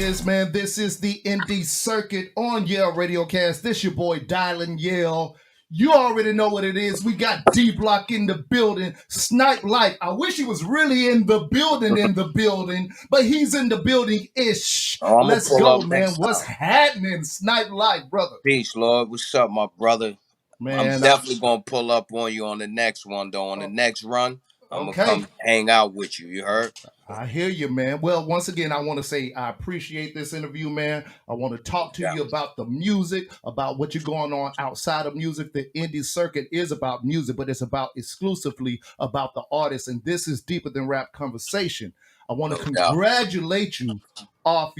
is, man. This is the Indie Circuit on Yale Radiocast. This your boy Dylan Yale. You already know what it is. We got DBlock in the building. Snyp Life. I wish he was really in the building, but he's in the building-ish. Oh, I'm Let's gonna pull go, up man. next What's time. happening, Snyp Life, brother? Peace, Lord. What's up, my brother? I'm Man, definitely gonna pull up on you on the next one, though. On the next run, I'm gonna okay. come hang out with you. You heard? I hear you, man. Well, once again, I want to say I appreciate this interview, man. I want to talk to Yeah. you about the music, about what you're going on outside of music. The indie circuit is about music, but it's about exclusively about the artist. And this is Deeper Than Rap Conversation. I want to No doubt. congratulate you of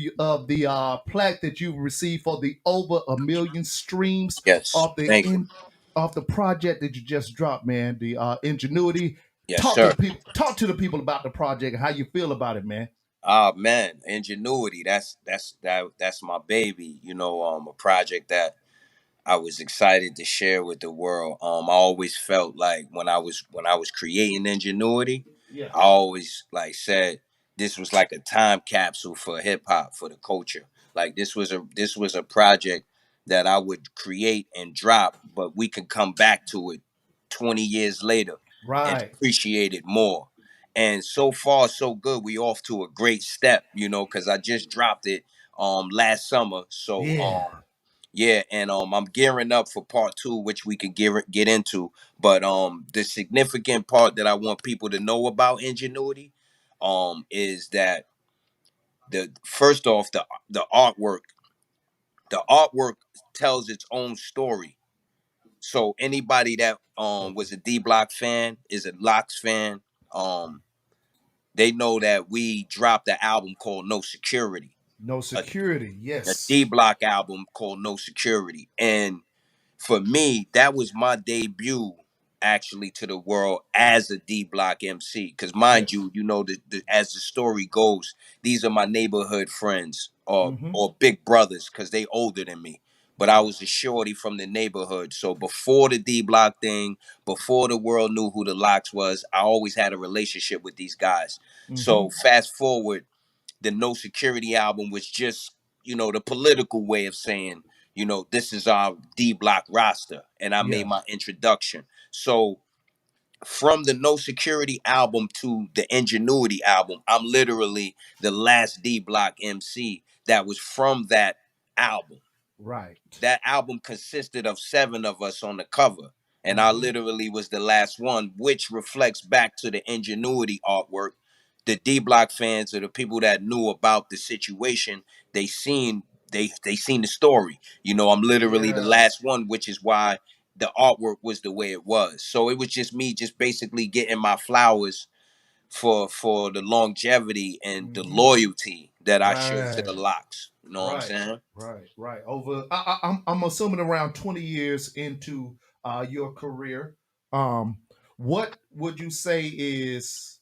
the plaque that you received for the over 1 million streams Yes. of the Thank you. of the project that you just dropped, man. The Ingenuity. Yes, Talk to sir. the people. Talk to the people about the project and how you feel about it, man. Ah, man, Ingenuity. That's my baby. A project that I was excited to share with the world. I always felt like when I was creating Ingenuity, Yeah. I always like said this was like a time capsule for hip hop, for the culture. Like this was a project that I would create and drop, but we could come back to it 20 years later and Right. appreciate it more. And so far so good. We off to a great step, because I just dropped it last summer. So Yeah. yeah, and I'm gearing up for part two, which we could get into. But the significant part that I want people to know about Ingenuity, is that the first off the artwork tells its own story. So anybody that was a D Block fan, is a Locks fan, um, they know that we dropped an album called No Security, No a, security. a Yes. D Block album called No Security, and for me, that was my debut actually to the world as a D Block MC. Because mind Yes. you, as the story goes, these are my neighborhood friends or Mm-hmm. or big brothers because they older than me. But I was a shorty from the neighborhood. So before the D Block thing, before the world knew who the Locks was, I always had a relationship with these guys. Mm-hmm. So fast forward, the No Security album was just, the political way of saying, this is our D Block roster. And I made Yeah. my introduction. So from the No Security album to the Ingenuity album, I'm literally the last D Block MC that was from that album. Right. That album consisted of 7 of us on the cover. And I Mm-hmm. literally was the last one, which reflects back to the Ingenuity artwork. The D Block fans or the people that knew about the situation, they seen they seen the story. I'm literally the Yeah. last one, which is why the artwork was the way it was. So it was just me just basically getting my flowers for the longevity and the Mm-hmm. loyalty that I showed to the Right. Locks. You know what I'm Right. saying? Right. Right. I'm assuming around 20 years into your career. Um, what would you say is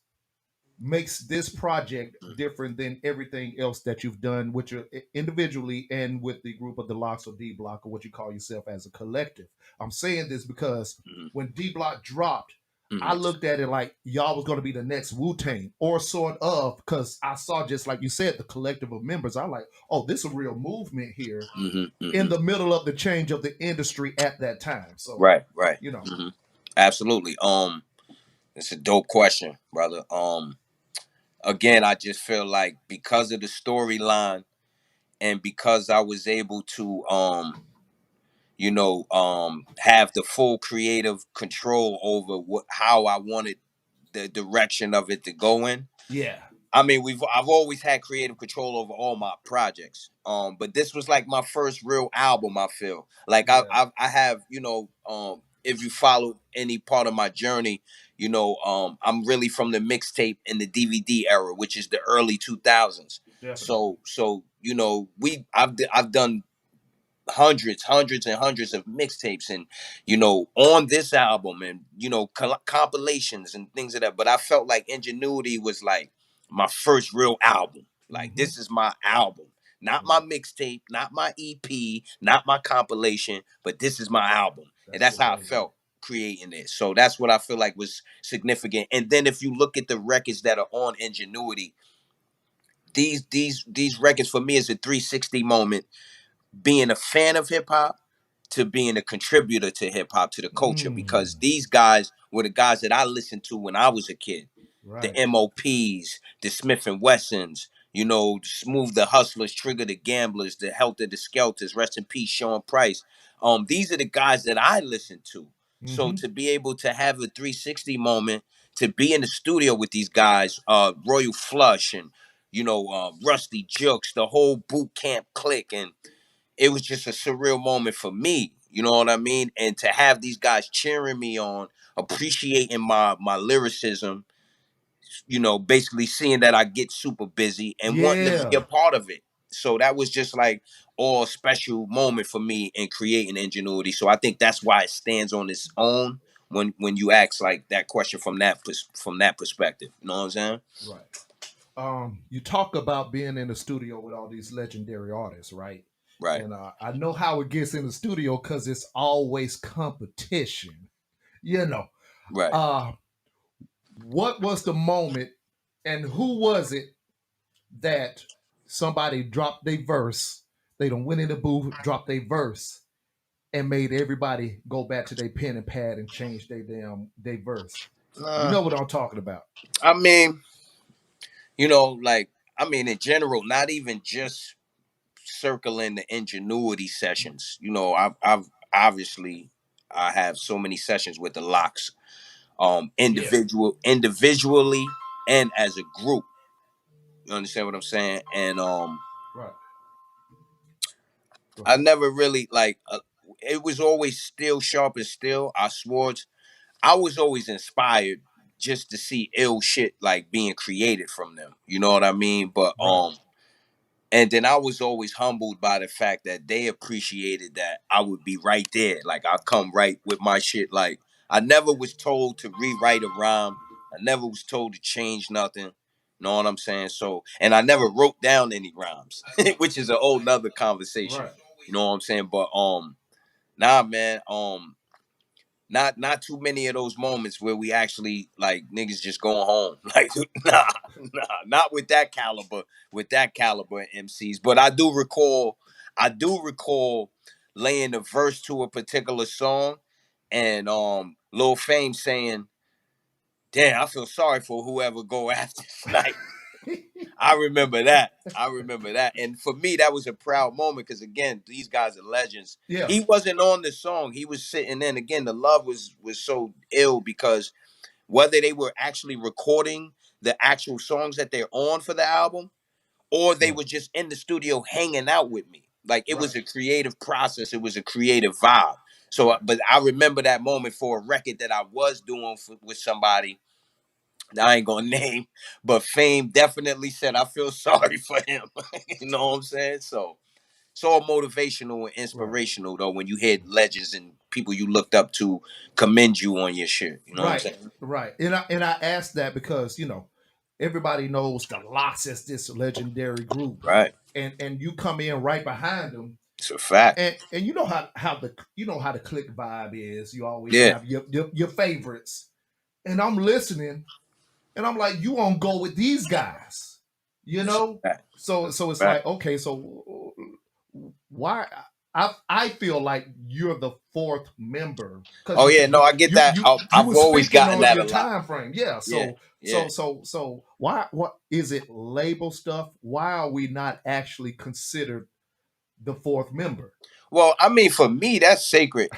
makes this project different than everything else that you've done, which are individually and with the group of the Locks or D Block or what you call yourself as a collective. I'm saying this because Mhm. when D Block dropped, I Mhm. looked at it like y'all was going to be the next Wu Tang or sort of because I saw just like you said the collective of members. I like, oh, this is a real movement here Mhm. in Mhm. the middle of the change of the industry at that time. So Right. Right. you know, Mhm. Absolutely. It's a dope question, brother. Again, I just feel like because of the storyline and because I was able to have the full creative control over how I wanted the direction of it to go in. yeah, I mean, I've always had creative control over all my projects. But this was like my first real album. I feel like yeah, I have, if you follow any part of my journey, I'm really from the mixtape and the DVD era, which is the early 2000s. definitely. So I've done hundreds and hundreds of mixtapes and on this album and compilations and things of that, but I felt like Ingenuity was like my first real album. Like, Mm-hmm. this is my album, not my Right. mixtape, not my EP, not my compilation, but this is my album. And That's the that's how I baby. felt creating it. So that's what I feel like was significant. And then if you look at the records that are on Ingenuity, these records for me is a 360 moment, being a fan of hip hop to being a contributor to hip hop, to the culture, because Mm, these guys were the guys that I listened to when I was a kid. The right. MOPs, the Smith and Wessons, you know, Smooth the Hustlers, Trigger the Gamblers, the Helter the Skelters, rest in peace, Sean Price. These are the guys that I listened to. So Mm-hmm. to be able to have a 360 moment, to be in the studio with these guys, Royal Flush and Rusty Jukes, the whole boot camp clique, and it was just a surreal moment for me. You know what I mean? And to have these guys cheering me on, appreciating my lyricism, basically seeing that I get super busy and wanting to be a Yeah. part of it. So that was just like all special moment for me in creating Ingenuity. So I think that's why it stands on its own when you ask like that question from that perspective. You know what I'm saying? Right. You talk about being in the studio with all these legendary artists, right? Right, And I know how it gets in the studio because it's always competition. You know, right. uh, what was the moment, and who was it that somebody dropped their verse? They don't went in the booth, dropped their verse, and made everybody go back to their pen and pad and change their verse. You Uh, know what I'm talking about, I mean, like in general, not even just circling the Ingenuity sessions. I've obviously I have so many sessions with the locks, Yeah. individually and as a group. You understand what I'm saying? And Right. I Right. never really like. It was always Still Sharp and Still. I swore I was always inspired just to see ill shit like being created from them. You know what I mean? But Right. and then I was always humbled by the fact that they appreciated that I would be right there. Like I come right with my shit. Like I never was told to rewrite a rhyme. I never was told to change nothing. Know what I'm saying? So, and I never wrote down any rhymes, which is a whole nother conversation. Right. You know what I'm saying? But nah, man. Not too many of those moments where we actually like niggas just going home. Like not with that caliber, MCs. But I do recall laying a verse to a particular song and Lil Fame saying, "Damn, I feel sorry for whoever go after Snipe." I remember that. And for me, that was a proud moment because again, these guys are legends. Yeah. He wasn't on the song; he was sitting in. Again, the love was so ill because whether they were actually recording the actual songs that they're on for the album, or they Right. were just in the studio hanging out with me. Like it Right. was a creative process. It was a creative vibe. So, Right. but I remember that moment for a record that I was doing with somebody that I ain't gonna name, but Fame definitely said I feel sorry for him. You know what I'm saying? So it's all motivational and Right. inspirational though when you hear legends and people you looked up to commend you on your shit. You know what I'm Right. saying? Right. And I asked that because everybody knows the Lots as this legendary group, Right. and you come in right behind them, It's a fact. and how the click vibe is. You always Yeah. have your favorites, and I'm listening, and I'm like, you won't go with these guys, you It's a know. fact. So it's Fact. like, okay, so why? I feel like you're the fourth member because Oh yeah, no, I get that. you I've were always speaking gotten on that your a lot. time frame, yeah. Yeah. So Yeah. why what is it label stuff? Why are we not actually considered the fourth member? Well, for me, that's sacred.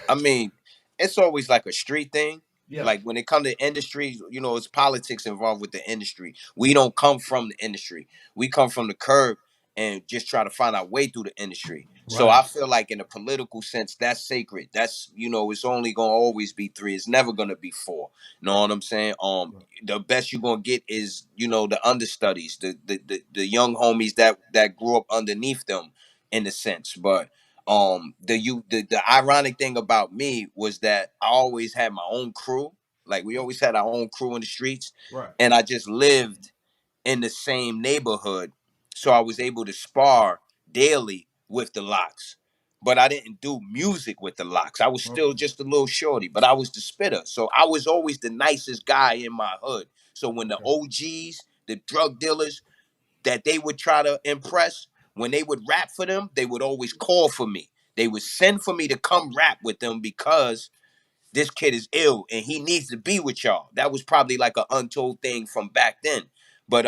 It's always like a street thing. Yeah. Like when it comes to industry, it's politics involved with the industry. We don't come from the industry. We come from the curb and just try to find our way through the industry. So I Right. feel like in a political sense, that's sacred. That's it's only gonna always be three. It's never gonna be four. You know what I'm saying? Right. The best you're gonna get is, the understudies, the young homies that grew up underneath them in a sense. But the ironic thing about me was that I always had my own crew. Like we always had our own crew in the streets, Right. and I just lived in the same neighborhood, so I was able to spar daily with the locks. But I didn't do music with the locks. I was still Okay. just a little shorty, but I was the spitter. So I was always the nicest guy in my hood. So when the Okay. OGs, the drug dealers, that they would try to impress, when they would rap for them, they would always call for me. They would send for me to come rap with them because this kid is ill and he needs to be with y'all. That was probably like an untold thing from back then. But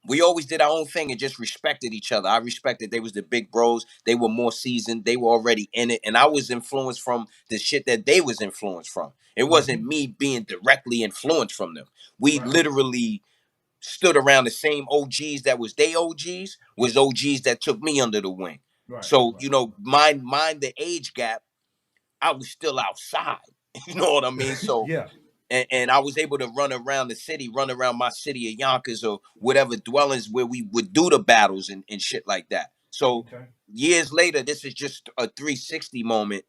we always did our own thing and just respected each other. I respected they was the big bros. They were more seasoned. They were already in it. And I was influenced from the shit that they was influenced from. It wasn't Mm-hmm. me being directly influenced from them. We Right. literally stood around the same OGs that was they OGs was OGs that took me under the wing. Right. So, Right. you know, mind the age gap, I was still outside. You know what I mean? So Yeah. and I was able to run around the city, run around my city of Yonkers or whatever dwellings where we would do the battles and shit like that. So Okay. years later, this is just a 360 moment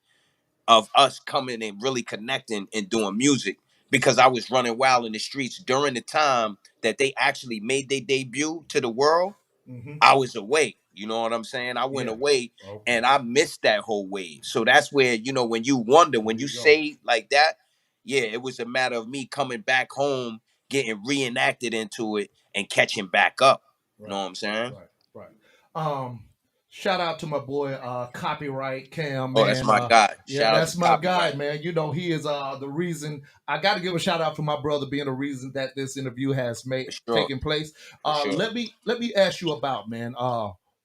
of us coming and really connecting and doing music because I was running wild in the streets during the time that they actually made their debut to the world. Mm-hmm. I was away. You know what I'm saying? I went Yeah. away Okay. and I missed that whole wave. So that's where, you know, when you wonder, There when you you go. say like that, yeah, it was a matter of me coming back home, getting reenacted into it and catching back up. You know Right. what I'm saying? Right. Right. Um, Shout out to my boy Copyright Cam, Oh, that's man. my guy. Yeah, Shout out to that's my guy, Copyright. man. You know, he is the reason. I got to give a shout out for my brother being the reason that this interview has made For sure. taken place. For sure. Let me ask you about, man,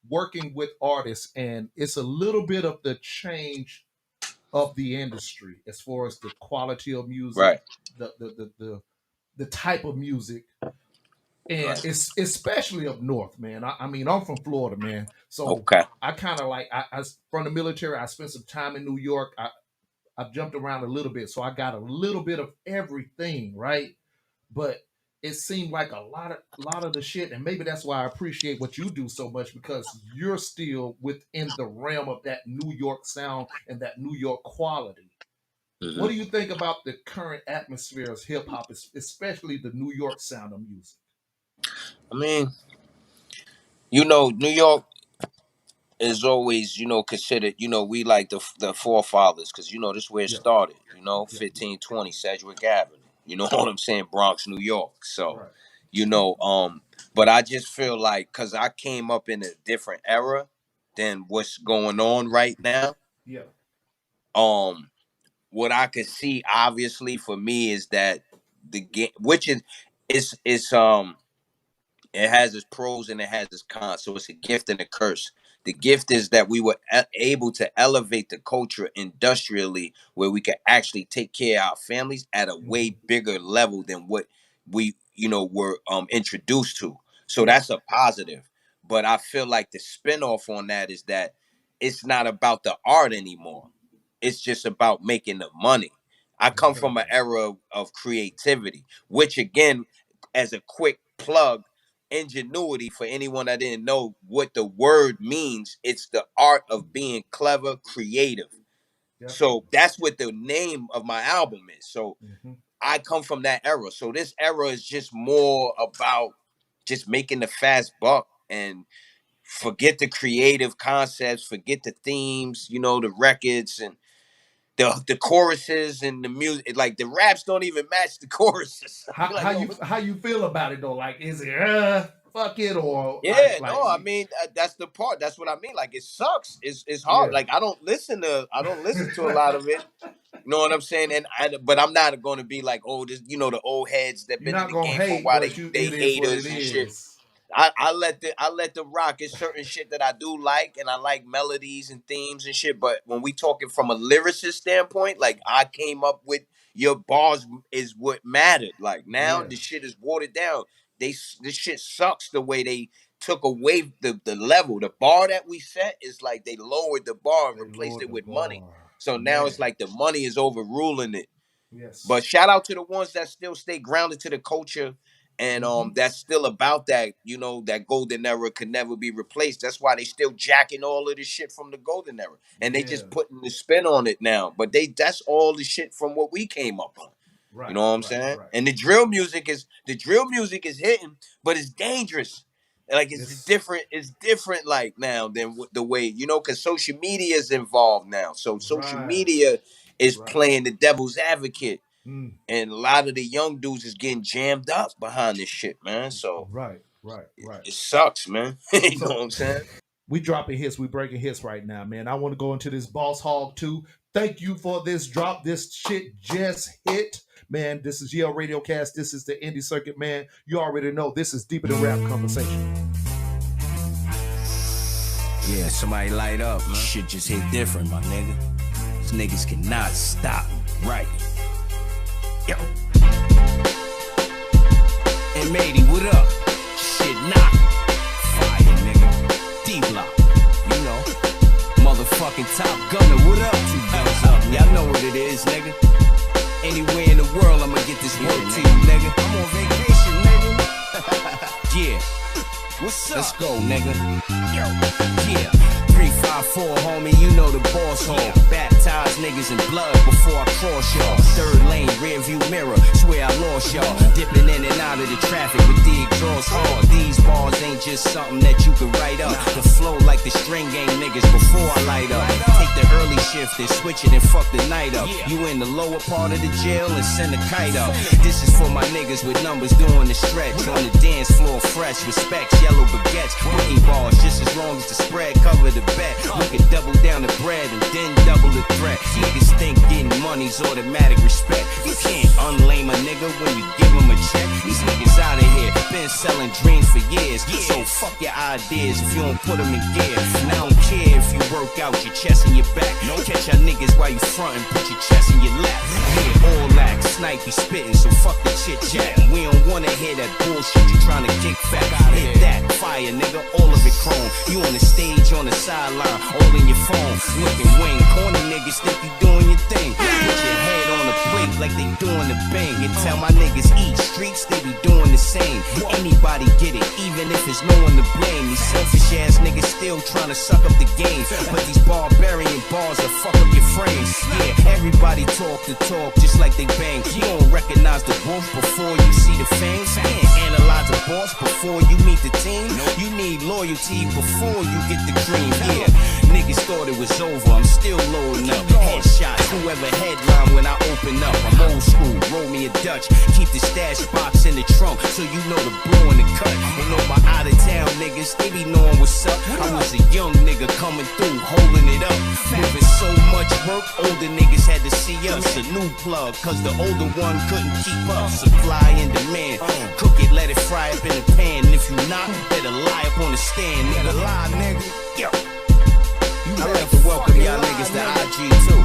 working with artists, and it's a little bit of the change of the industry as far as the quality of music, Right. the type of music, and Right. it's especially up north, man. I mean, I'm from Florida, man, so Okay. I kind of like I from the military. I spent some time in New York. I've jumped around a little bit, so I got a little bit of everything, right? But it seemed like a lot of the shit, and maybe that's why I appreciate what you do so much because you're still within the realm of that New York sound and that New York quality. What do Hmm. you think about the current atmosphere of hip hop, especially the New York sound of music? I mean, you know, New York is always, you know, considered, you know, we like the forefathers because, you know, this is where it Yeah, started, you know, yeah, 1520 Sedgwick Avenue. You know what I'm saying? Bronx, New York. So, right. you know, but I just feel like because I came up in a different era than what's going on right now. Yeah. Um, what I could see obviously for me is that the game, which is it's it has its pros and it has its cons. So it's a gift and a curse. The gift is that we were able to elevate the culture industrially, where we could actually take care of our families at a Hmm. way bigger level than what we, you know, were introduced to. So Yeah. that's a positive. But I feel like the spinoff on that is that it's not about the art anymore. It's just about making the money. I come from an era of creativity, which again, as a quick plug, ingenuity for anyone that didn't know what the word means, it's the art of being clever, creative. So Definitely. that's what the name of my album is. So Hmm. I come from that era. So this era is just more about just making the fast buck and forget the creative concepts, forget the themes, you know, the records and the choruses and the music. Like the raps don't even match the choruses. I How be like, how yo, you what. how you feel about it though? Like, is it fuck it or Yeah, like no, I mean that's the part. That's what I mean. Like it sucks. It's hard. yeah. Like I don't listen to a lot of it. You know what I'm saying? But I'm not going to be like, oh, this, you know, the old heads that You're been in not the gonna game for a hate, while. but They it is what it haters and shit. is. I let the rock. It's certain shit that I do like, and I like melodies and themes and shit. But when we talking from a lyricist standpoint, like I came up with your bars is what mattered. Like now Yeah. the shit is watered down. This shit sucks the way they took away the level. The bar that we set is like they lowered the bar and They replaced lowered it the with money. bar. So now it's Man. like the money is overruling it. But Yes. shout out to the ones that still stay grounded to the culture and Mm-hmm. that's still about that, you know, that golden era could never be replaced. That's why they still jacking all of this shit from the golden era. And they Yeah. just putting the spin on it now. But that's all the shit from what we came up on. You Right. know what I'm Right. saying? Right. And the drill music is hitting, but it's dangerous. Like It's it's different like now than the way, you know, because social media is involved now. So social right. media is Right. playing the devil's advocate Mm. and a lot of the young dudes is getting jammed up behind this shit, man. So Right. right, right. It sucks, man. You know So what I'm saying? we dropping hits, we breaking hits right now, man. I want to go into this Boss Hog too. Thank you for this drop. This shit just hit. Man, this is Yale Radiocast. This is the Indie Circuit, man. You already know this is Deeper Than Rap Conversation. Yeah, somebody light up, man. Shit just hit different, my nigga. These niggas cannot stop. Right. Yo. And matey, what up? Shit knock. Fire, nigga. DBlock. You know. Motherfucking Top Gunner, what up? 2 guns up. Y'all know what it is, nigga. Anywhere in the world, I'ma get this work to you, nigga. I'm on vacation, nigga. Yeah. What's up? Let's go, nigga. Yo. Yeah. 354, homie, you know the boss hole. Baptize niggas in blood before I cross y'all. Third lane, rear view mirror, swear I lost y'all. Dipping in and out of the traffic with the exhaust hard. These bars ain't just something that you can write up. The flow like the string gang niggas before I light up. Take the early shift and switch it and fuck the night up. You in the lower part of the jail and send a kite up. This is for my niggas with numbers doing the stretch. On the dance floor fresh, respect yellow baguettes. Boogie bars just as long as the spread cover the bet. We can double down the bread and then double the threat. Niggas think getting money's automatic respect. You can't unlame a nigga when you give him a check. These niggas out of here, been selling dreams for years. So fuck your ideas if you don't put them in gear. And I don't care if you work out your chest and your back. Catch y'all niggas while you frontin', put your chest in your lap. Yeah, all lack, Snyp be spittin', so fuck the chit chat. We don't wanna hear that bullshit you tryna kick back. Hit that fire, nigga, all of it chrome. You on the stage, on the sideline, all in your phone. Looking wing, corny niggas think you doing your thing. Put your head on the plate like they doing the bang. And tell my niggas eat streets, they be doing the same. Anybody get it, even if it's no one to blame. These selfish ass niggas still tryna suck up the game. But these barbarian bars will fuck up your frame. Yeah, everybody talk the talk just like they bang. You don't recognize the wolf before you see the fangs. Can't analyze a boss before you meet the team. You need loyalty before you get the cream. Yeah, niggas thought it was over, I'm still loading up. Headshots, whoever headline when I open up. I'm old school, roll me a Dutch. Keep the stash box in the trunk so you know the blow in the cut. And all my out of town niggas, they be knowing what's up. I was a young nigga coming through, holding it up. Moving so much work, older niggas had to see us. A new plug, cause the older one couldn't keep up. Supply and demand, cook it, let it fry up in the pan. And if you not, better lie up on the stand, nigga. Lie, nigga. Yo. I like to welcome y'all niggas to IG too.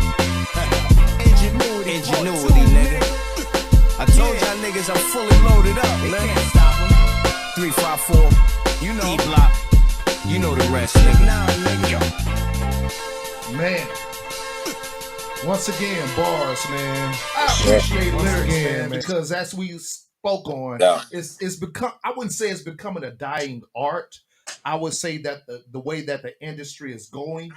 Ingenuity, nigga. I told y'all niggas I'm fully loaded up, man. Can't stop 'em. 354, you know. DBlock, you know the rest, nigga. Nah, nigga. Man. Once again, bars, man. I appreciate lyrics, man, because as we spoke on, it's become, I wouldn't say it's becoming a dying art. I would say that the way that the industry is going,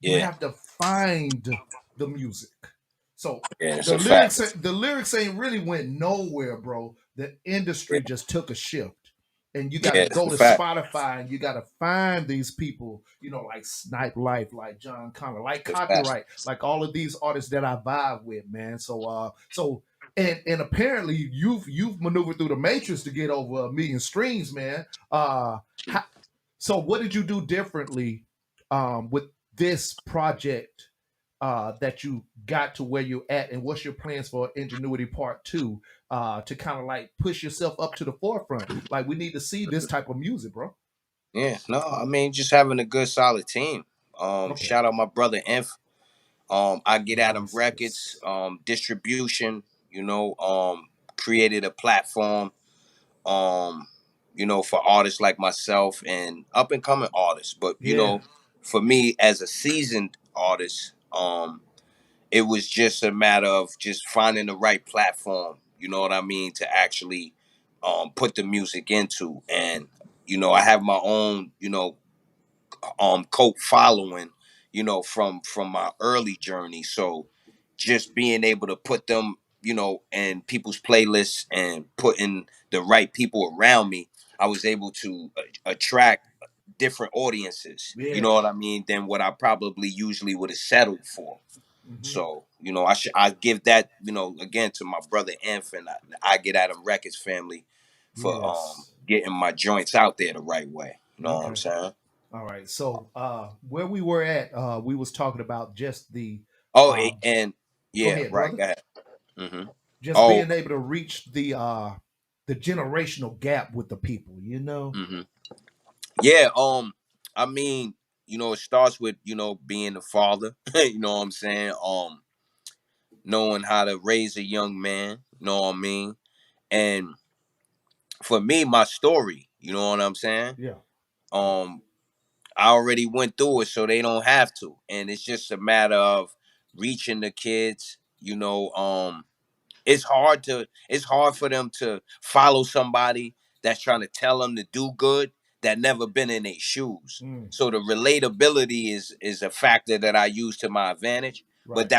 you have to find the music. So the lyrics ain't really went nowhere, bro. The industry just took a shift. And you got to go to Spotify and you got to find these people, you know, like Snyp Life, like John Connor, like Copyright, like all of these artists that I vibe with, man. And apparently you've maneuvered through the matrix to get over 1 million streams, man. So what did you do differently with this project that you got to where you're at, and what's your plans for Ingenuity Part 2 to kind of like push yourself up to the forefront? Like, we need to see this type of music, bro. Yeah, no, I mean, just having a good solid team. Shout out my brother Inf. I get Adam Records, distribution, you know, created a platform, you know, for artists like myself and up and coming artists. But you know, for me as a seasoned artist, it was just a matter of just finding the right platform, you know what I mean, to actually put the music into. And you know, I have my own, you know, cult following, you know, from my early journey. So just being able to put them, you know, in people's playlists and putting the right people around me, I was able to attract different audiences, you know what I mean, than what I probably usually would have settled for. So, you know, I give that, you know, again to my brother Inf and I get Adam Records family for getting my joints out there the right way. You know what I'm Okay. saying? All right. So where we were at, we was talking about just the Oh, um and go yeah, ahead, right. brother. Go ahead. Hmm. Just Oh, being able to reach the generational gap with the people, you know? hmm, yeah. I mean, it starts with being a father. You know what I'm saying? Knowing how to raise a young man. You know what I mean? And for me, my story. You know what I'm saying? Yeah. Um, I already went through it, so they don't have to. And it's just a matter of reaching the kids. It's hard for them to follow somebody that's trying to tell them to do good that never been in their shoes. Mm, So the relatability is a factor that I use to my advantage, but right.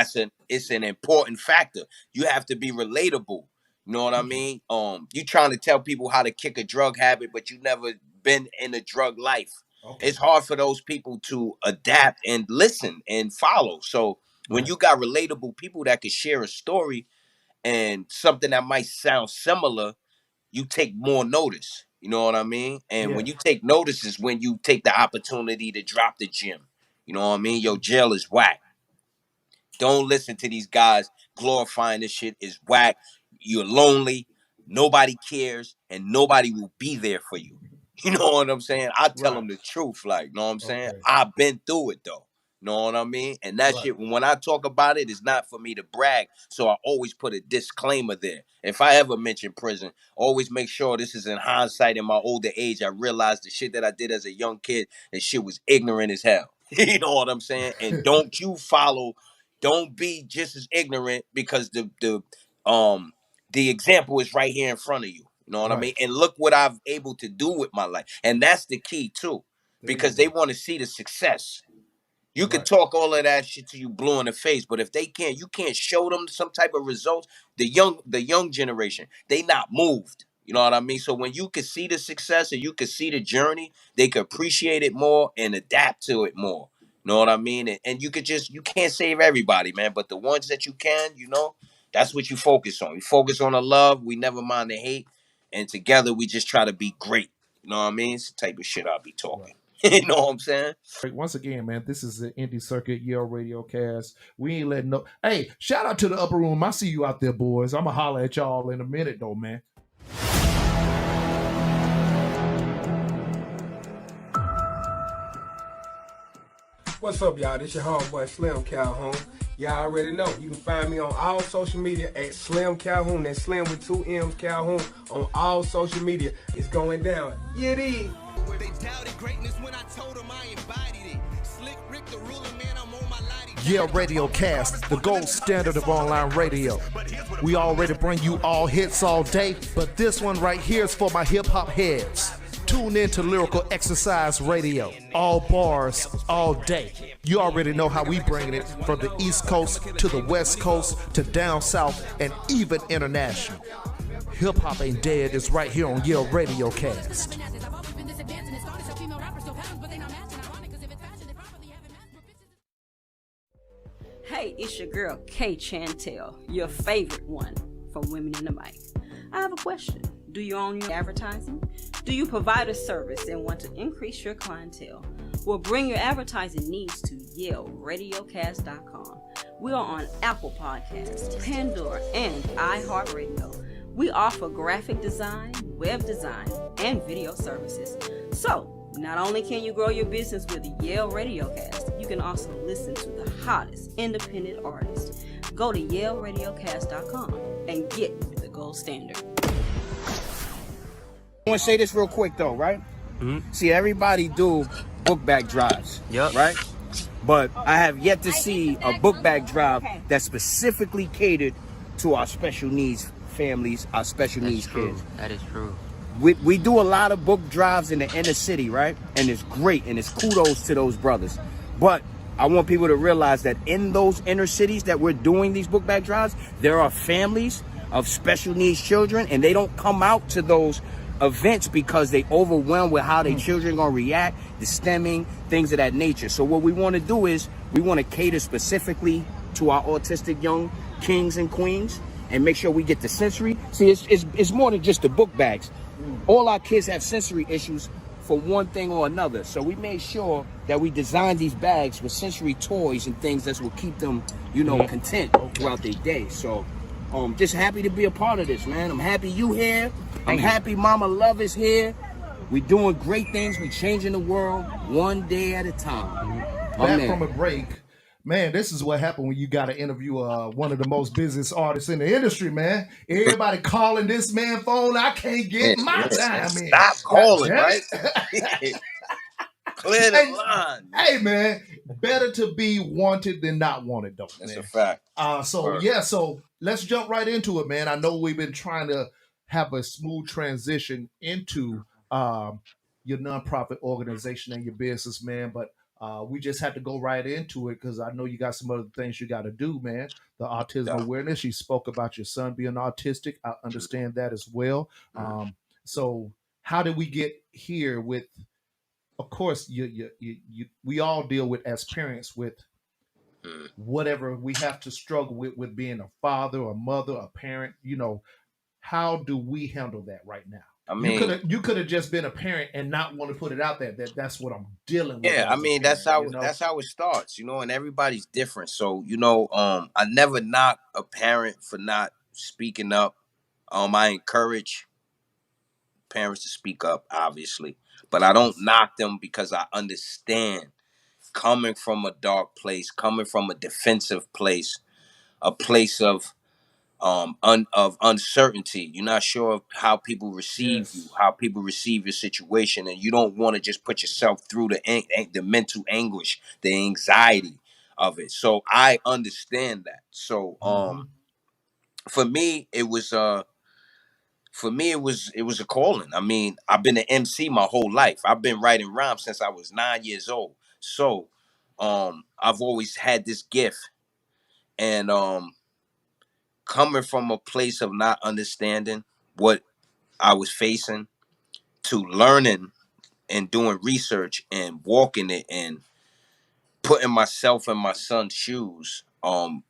it's an important factor. You have to be relatable. You know what I mean? You trying to tell people how to kick a drug habit, but you never been in a drug life. Okay. It's hard for those people to adapt and listen and follow. So when Right. you got relatable people that can share a story and something that might sound similar, you take more notice. You know what I mean? And when Yeah. you take notice is when you take the opportunity to drop the gym. You know what I mean? Your jail is whack. Don't listen to these guys glorifying this shit is whack. You're lonely. Nobody cares, and nobody will be there for you. You know what I'm saying? I tell Right. them the truth, like, know what I'm saying? Okay. I've been through it though. Know what I mean? And that Right. shit, when I talk about it, it's not for me to brag. So I always put a disclaimer there. If I ever mention prison, always make sure this is in hindsight in my older age. I realized the shit that I did as a young kid, and shit was ignorant as hell. You know what I'm saying? And don't be just as ignorant because the example is right here in front of you. You know what I Right. mean? And look what I've able to do with my life. And that's the key too. There you Because they go. want to see the success. You could Right. talk all of that shit to you blue in the face, but if you can't show them some type of results. The young generation, they not moved. You know what I mean? So when you can see the success and you can see the journey, they can appreciate it more and adapt to it more. You know what I mean? And you can't save everybody, man. But the ones that you can, that's what you focus on. You focus on the love. We never mind the hate, and together we just try to be great. You know what I mean? It's the type of shit I'll be Right. talking. You know what I'm saying? Once again, man, this is the Indie Circuit Yale Radiocast. We ain't letting no. Hey, shout out to the upper room. I see you out there, boys. I'm gonna holler at y'all in a minute, though, man. What's up, y'all? This your homeboy Slim Calhoun. Y'all already know. You can find me on all social media at Slim Calhoun. That's Slim with 2 M's Calhoun on all social media. It's going down. Yeah, it is. They doubted greatness when I told them I embodied it. Slick Rick the ruler, man, I'm on my lighty. Yale Radiocast, the gold standard of online radio. We already bring you all hits all day, but this one right here is for my hip hop heads. Tune in to Lyrical Exercise Radio. All bars, all day. You already know how we bringing it from the East Coast to the West Coast to down south and even international. Hip hop ain't dead. It's right here on Yale Radiocast. Hey, it's your girl K Chantel, your favorite one from Women in the Mic. I have a question. Do you own your advertising? Do you provide a service and want to increase your clientele? Well, bring your advertising needs to YaleRadiocast.com. We are on Apple Podcasts, Pandora, and iHeartRadio. We offer graphic design, web design, and video services. So, not only can you grow your business with Yale Radiocast, you can also listen to the hottest independent artists. Go to YaleRadiocast.com and get the gold standard. I want to say this real quick though, right? See, everybody do book bag drives, right? But I have yet to see a book bag drive that's specifically catered to our special needs families, our special needs kids. That is true. We do a lot of book drives in the inner city, right? And it's great, and it's kudos to those brothers. But I want people to realize that in those inner cities that we're doing these book bag drives, there are families of special needs children, and they don't come out to those events because they overwhelmed with how their children gonna react, the stemming, things of that nature. So what we want to do is we want to cater specifically to our autistic young kings and queens and make sure we get the sensory. See, it's more than just the book bags. all our kids have sensory issues for one thing or another. So we made sure that we designed these bags with sensory toys and things that will keep them, you know, content throughout their day. So just happy to be a part of this, man. I'm happy you here. I'm happy Mama Love is here. We doing great things. We changing the world one day at a time. Back from a break. Man, this is what happened when you got to interview one of the most busiest artists in the industry, man. Everybody calling this man phone. I can't get my time in. Stop calling, right? Clear the Hey, line. hey, man, better to be wanted than not wanted, though. That's man. a fact. So let's jump right into it, man. I know we've been trying to have a smooth transition into your nonprofit organization and your business, man, but we just had to go right into it because I know you got some other things you got to do, man. The autism awareness. You spoke about your son being autistic. I understand that as well. So how did we get here with? Of course, we all deal with as parents with whatever we have to struggle with being a father, a mother, a parent. You know, how do we handle that right now? I mean, you could have just been a parent and not want to put it out there that's what I'm dealing with. yeah, I mean parent, that's how it starts, you know, and everybody's different. So, you know, I never knock a parent for not speaking up. I encourage parents to speak up, obviously, but I don't knock them because I understand coming from a dark place, coming from a defensive place, a place of of uncertainty. You're not sure of how people receive you, how people receive your situation, and you don't want to just put yourself through the mental anguish, the anxiety of it. So I understand that. So for me it was it was a calling. I mean, I've been an MC my whole life. I've been writing rhymes since I was 9 years old. So I've always had this gift, and coming from a place of not understanding what I was facing to learning and doing research and walking it and putting myself in my son's shoes,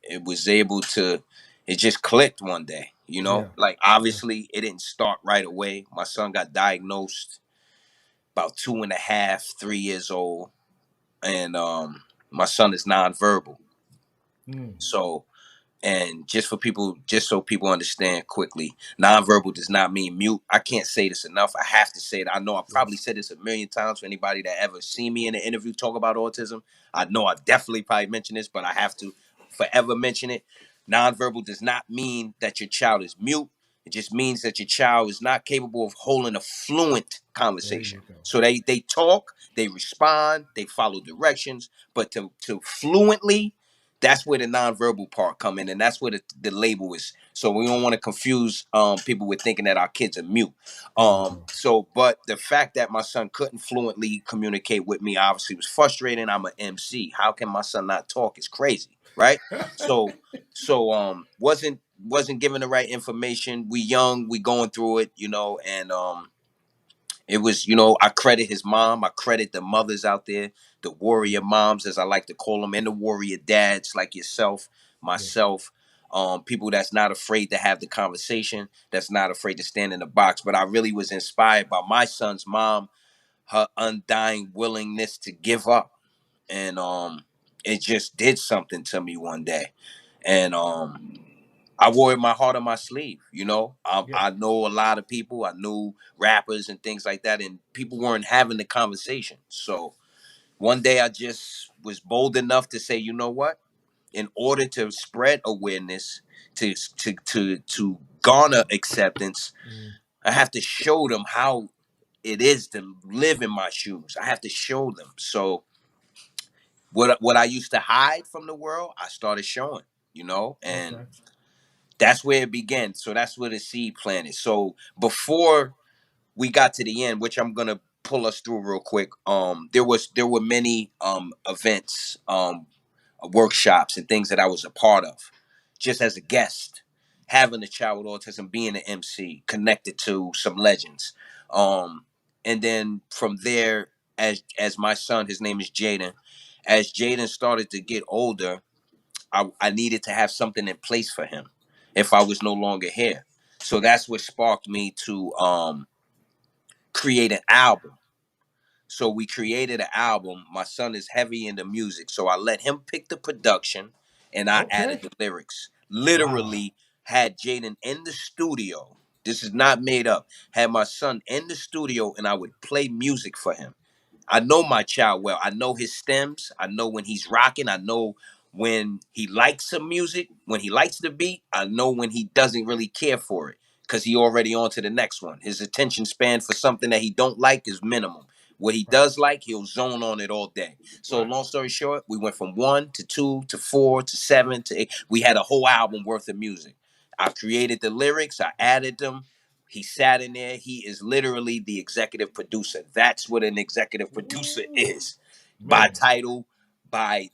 it was able to, it just clicked one day, you know. Like, obviously it didn't start right away. My son got diagnosed about 2.5, 3 years old, and my son is nonverbal. So, and just so people understand quickly, nonverbal does not mean mute. I can't say this enough. I have to say it. I know I probably said this a million times for anybody that ever seen me in an interview talk about autism. I know I definitely probably mentioned this, but I have to forever mention it. Nonverbal does not mean that your child is mute. It just means that your child is not capable of holding a fluent conversation. So they talk, they respond, they follow directions, but to fluently, that's where the nonverbal part come in, and that's where the label is. So we don't want to confuse people with thinking that our kids are mute. So, but the fact that my son couldn't fluently communicate with me obviously was frustrating. I'm an MC. How can my son not talk? It's crazy, right? So wasn't given the right information. We young, we going through it, you know, and it was, you know, I credit his mom. I credit the mothers out there, the warrior moms, as I like to call them, and the warrior dads like yourself, myself, people that's not afraid to have the conversation, that's not afraid to stand in the box. But I really was inspired by my son's mom, her undying willingness to give up. And it just did something to me one day. And I wore my heart on my sleeve, you know. I know a lot of people. I knew rappers and things like that, and people weren't having the conversation. So one day I just was bold enough to say, you know what? In order to spread awareness, to garner acceptance, I have to show them how it is to live in my shoes. I have to show them. So what I used to hide from the world, I started showing, you know, and that's where it began. So that's where the seed planted. So before we got to the end, which I'm gonna pull us through real quick, there were many events, workshops and things that I was a part of, just as a guest, having a child with autism, being an MC, connected to some legends. And then from there, as my son, his name is Jaden, as Jaden started to get older, I needed to have something in place for him if I was no longer here. So that's what sparked me to create an album. So we created an album. My son is heavy into music, so I let him pick the production, and I Okay. added the lyrics. Wow. Literally had Jaden in the studio. This is not made up. Had my son in the studio, and I would play music for him. I know my child well. I know his stems. I know when he's rocking. I know when he likes some music, when he likes the beat. I know when he doesn't really care for it because he already on to the next one. His attention span for something that he don't like is minimum. What he Right. does like, he'll zone on it all day. So Right. long story short, we went from 1 to 2 to 4 to 7 to 8. We had a whole album worth of music. I created the lyrics. I added them. He sat in there. He is literally the executive producer. That's what an executive producer Ooh, is. By man. title, by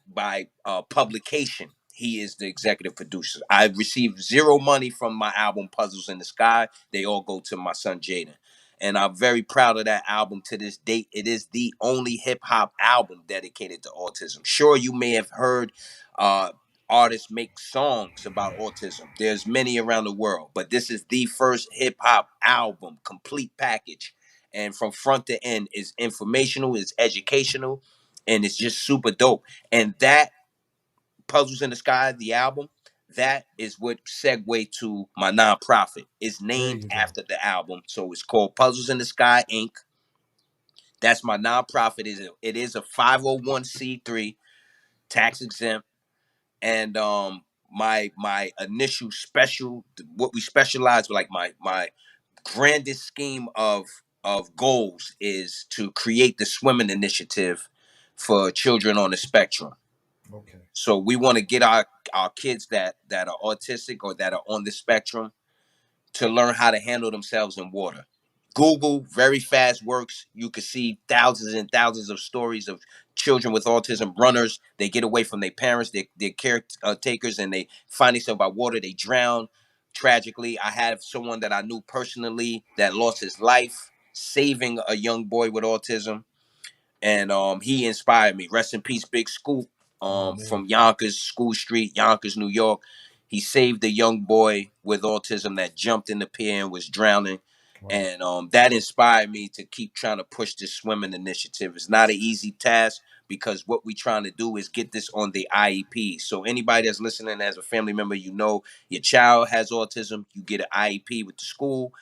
publication. He is the executive producer. I received zero money from my album Puzzles in the Sky. They all go to my son Jaden. And I'm very proud of that album to this date. It is the only hip hop album dedicated to autism. Sure, you may have heard uh, artists make songs about autism. There's many around the world, but this is the first hip hop album, complete package. And from front to end is informational, is educational, and it's just super dope. And that Puzzles in the Sky, the album, that is what segue to my nonprofit. It's There named you go. after the album. So it's called Puzzles in the Sky Inc. That's my nonprofit. It is a 501c3, tax exempt. And my initial special, what we specialize with, like my grandest scheme of goals is to create the swimming initiative for children on the spectrum. Okay. So we want to get our kids that are autistic or that are on the spectrum to learn how to handle themselves in water. Google very fast works. You can see thousands and thousands of stories of children with autism runners. They get away from their parents, their caretakers, and they find themselves by water. They drown. Tragically, I have someone that I knew personally that lost his life saving a young boy with autism, and he inspired me. Rest in peace, Big Scoop, Oh man. from Yonkers, School Street, Yonkers, New York. He saved a young boy with autism that jumped in the pier and was drowning. Wow. And that inspired me to keep trying to push this swimming initiative. It's not an easy task because what we're trying to do is get this on the IEP. So anybody that's listening as a family member, you know your child has autism, you get an IEP with the school.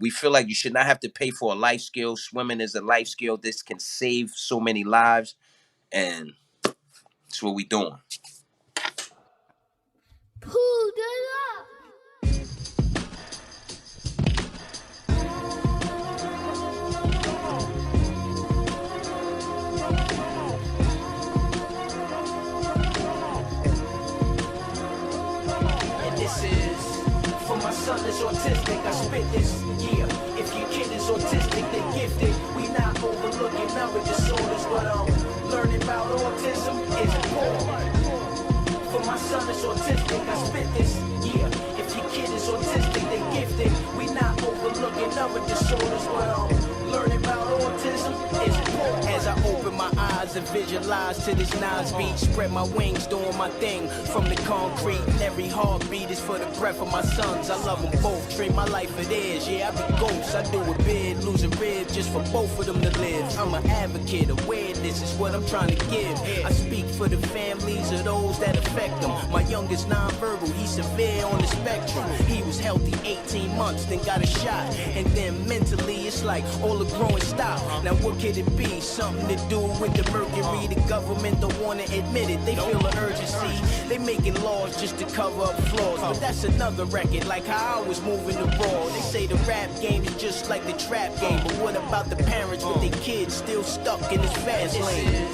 We feel like you should not have to pay for a life skill. Swimming is a life skill. This can save so many lives, and that's what we doing. Pull it up. And this is for my son that's autistic. I spit this, yeah. If your kid is autistic, they gifted. We not overlooking other disorders, but learning about autism is important. For my son that's autistic, I spit this, yeah. If your kid is autistic, they gifted. We not overlooking other disorders, but learning about autism is important. As I open my eyes and visualize to this Nas beat, spread my wings, doing my thing from the concrete. And every heartbeat is for the breath of my sons. I love them both, treat my life for theirs. Yeah, I be ghosts, I do it big, losing ribs just for both of them to live. I'm an advocate, awareness is what I'm trying to give. I speak for the families of those that affect them. My youngest nonverbal, he's severe on the spectrum. He was healthy 18 months, then got a shot. And then mentally, it's like all the growing stop. Now what could it be? Something to do with the mercury. The government don't want to admit it. They feel the urgency. They making laws just to cover up flaws. But that's another record, like how I was moving the ball. They say the rap game is just like the trap game. But what about the parents with their kids still stuck in this fast lane?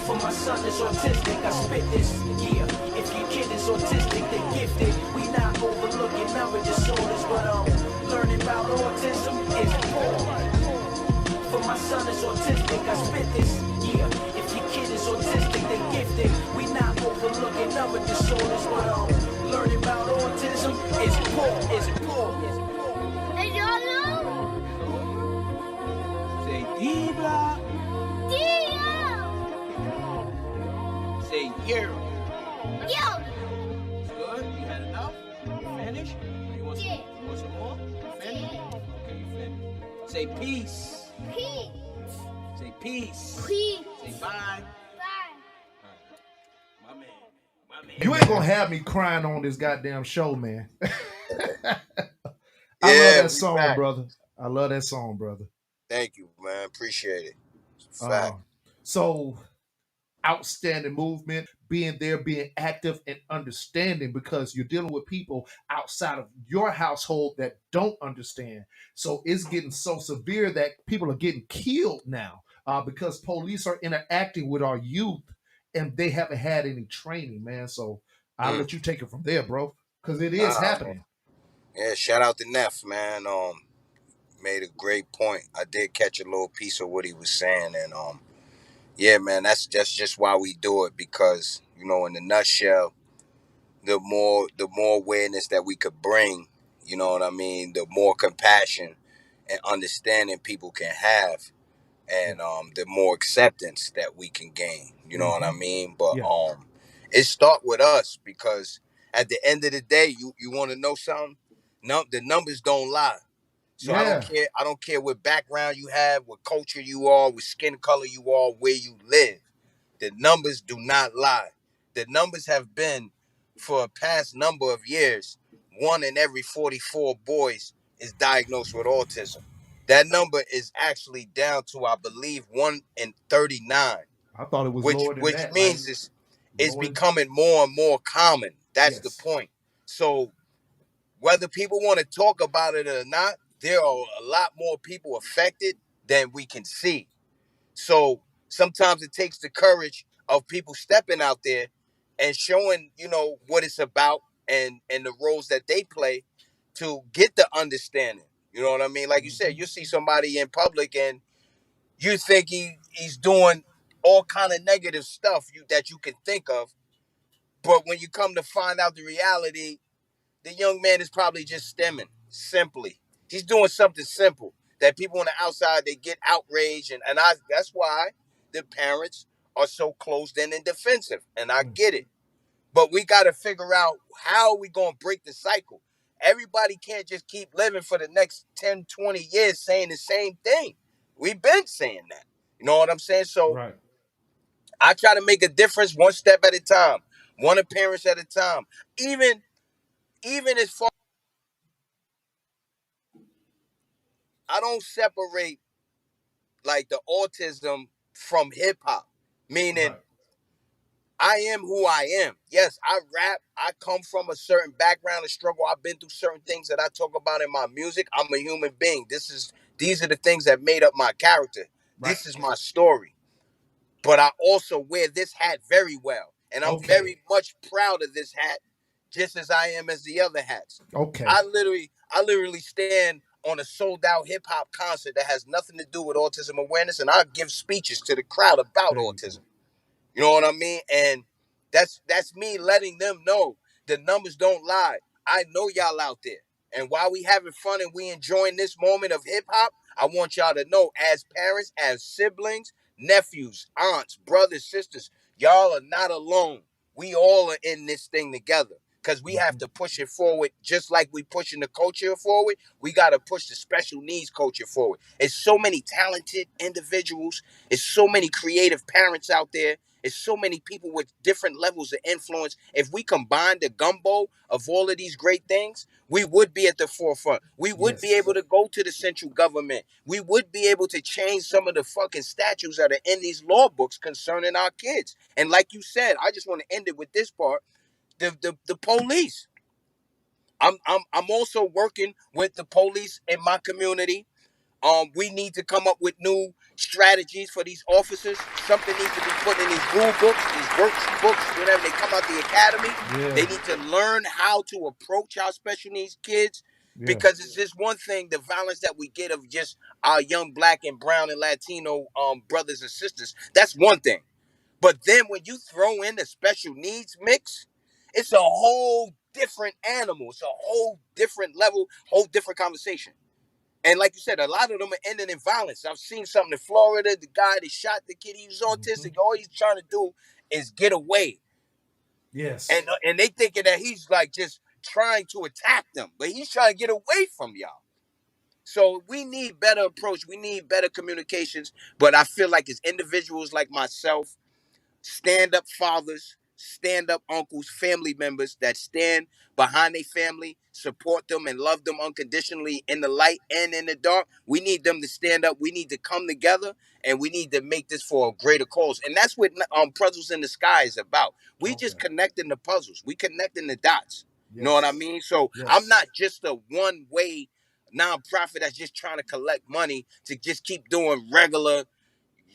For my son that's autistic, I spit this, yeah. If your kid is autistic, they gifted. We not overlooking other disorders, but learning about autism is important. For my son that's autistic, I spit this, yeah. If your kid is autistic, they gifted. We not overlooking other disorders, but learning about autism is important. Is important. Hey, y'all know? Say DBlock. Say here. Yo! Good. You had enough? You finished? You want some, Yeah. you want some more? You finished? Okay, you finished. Say peace. Peace. Peace. Say bye. Bye. My man. My man. You ain't gonna have me crying on this goddamn show, man. I love Yeah, that we song, back. brother. I love that song, brother. Thank you, man. Appreciate it. It's a Uh, fact. so outstanding movement, being there, being active and understanding because you're dealing with people outside of your household that don't understand. So it's getting so severe that people are getting killed now because police are interacting with our youth and they haven't had any training, man. So I'll Mm. let you take it from there, bro, because it is Nah, man. happening. Yeah, shout out to Neff, man. Made a great point. I did catch a little piece of what he was saying, and yeah, man, that's just why we do it because in the nutshell, the more awareness that we could bring, you know what I mean, the more compassion and understanding people can have, Yeah. and the more acceptance that we can gain. You know what I Hmm. mean? But Yeah. it start with us because at the end of the day, you want to know something? No, the numbers don't lie. So I don't Yeah. care. I don't care what background you have, what culture you are, what skin color you are, where you live. The numbers do not lie. The numbers have been for a past number of years. 1 in every 44 boys is diagnosed with autism. That number is actually down to, I believe, 1 in 39, I thought it was which lower than which that, like means it's lower. becoming more and more common. That's the Yes. point. So whether people want to talk about it or not, there are a lot more people affected than we can see. So sometimes it takes the courage of people stepping out there and showing, what it's about and the roles that they play to get the understanding. You know what I mean? Like you said, Hmm. you see somebody in public and you think he's doing all kind of negative stuff that you can think of, but when you come to find out the reality, the young man is probably just stemming simply. He's doing something simple that people on the outside they get outraged and that's why the parents are so closed in and defensive. And I get it. But we got to figure out how we going to break the cycle. Everybody can't just keep living for the next 10, 20 years saying the same thing. We've been saying that. You know what I'm saying? So Right. I try to make a difference one step at a time, one appearance at a time. Even as far I don't separate like the autism from hip hop, meaning Right. I am who I am. Yes, I rap. I come from a certain background and struggle. I've been through certain things that I talk about in my music. I'm a human being. These are the things that made up my character. Right. This is my story. But I also wear this hat very well. And I'm Okay. very much proud of this hat, just as I am as the other hats. Okay. I literally stand on a sold out hip hop concert that has nothing to do with autism awareness, and I give speeches to the crowd about There you go. autism. You know what I mean? And that's me letting them know the numbers don't lie. I know y'all out there. And while we having fun and we enjoying this moment of hip hop, I want y'all to know as parents, as siblings, nephews, aunts, brothers, sisters, y'all are not alone. We all are in this thing together. Because we have Hmm. to push it forward just like we pushing the culture forward. We got to push the special needs culture forward. It's so many talented individuals. It's so many creative parents out there. It's so many people with different levels of influence. If we combine the gumbo of all of these great things, we would be at the forefront. We would be Yes. able to go to the central government. We would be able to change some of the fucking statutes that are in these law books concerning our kids. And like you said, I just want to end it with this part. The police. I'm also working with the police in my community. We need to come up with new strategies for these officers. Something needs to be put in these rule books, these workbooks, whenever they come out the academy. Yeah. They need to learn how to approach our special needs kids Yeah. because it's just one thing, the violence that we get of just our young black and brown and Latino brothers and sisters. That's one thing. But then when you throw in the special needs mix, it's a whole different animal. It's a whole different level, whole different conversation. And like you said, a lot of them are ending in violence. I've seen something in Florida. The guy that shot the kid, he was Hmm. autistic. All he's trying to do is get away, Yes. and they thinking that he's like just trying to attack them, but he's trying to get away from y'all. So we need better approach. We need better communications. But I feel like as individuals like myself, stand-up fathers, stand-up uncles, family members that stand behind their family, support them and love them unconditionally in the light and in the dark. We need them to stand up. We need to come together and we need to make this for a greater cause. And that's what Puzzles in the Sky is about. We just Okay. connecting the puzzles. We connecting the dots. You know what I Yes. mean? So I'm Yes. not just a one-way nonprofit that's just trying to collect money to just keep doing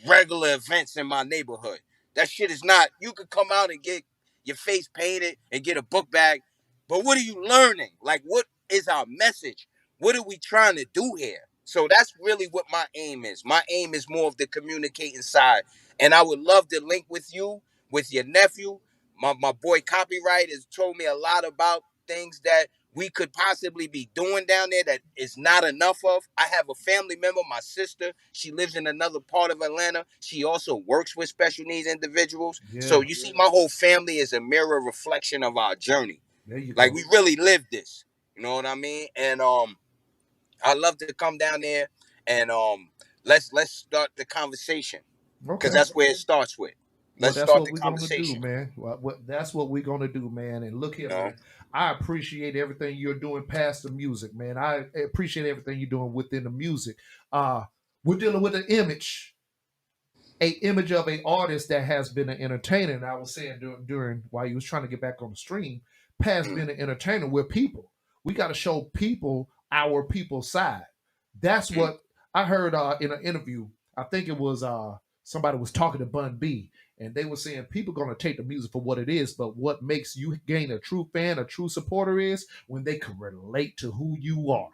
regular events in my neighborhood. That shit is not. You could come out and get your face painted and get a book bag, but what are you learning? Like, what is our message? What are we trying to do here? So that's really what my aim is. My aim is more of the communicating side, and I would love to link with you, with your nephew. My boy Copyright has told me a lot about things that we could possibly be doing down there that is not enough of. I have a family member, my sister. She lives in another part of Atlanta. She also works with special needs individuals. So Yeah. you see, my whole family is a mirror reflection of our journey. There you Like go. we really lived this. You know what I mean? And I love to come down there and let's start the conversation because Okay. that's where it starts with. Well, Let's that's start what the we're gonna do, conversation. man. That's what we're gonna do, man. And look You here, know. man. I appreciate everything you're doing past the music, man. I appreciate everything you're doing within the music. Uh, we're dealing with an image, a image of a artist that has been an entertainer. And I was saying during while you was trying to get back on the stream, past Mm, being an entertainer, we're people. We got to show people our people side. That's mm. what I heard in an interview. I think it was somebody was talking to Bun B, and they were saying people gonna take the music for what it is, but what makes you gain a true fan, a true supporter is when they can relate to who you are.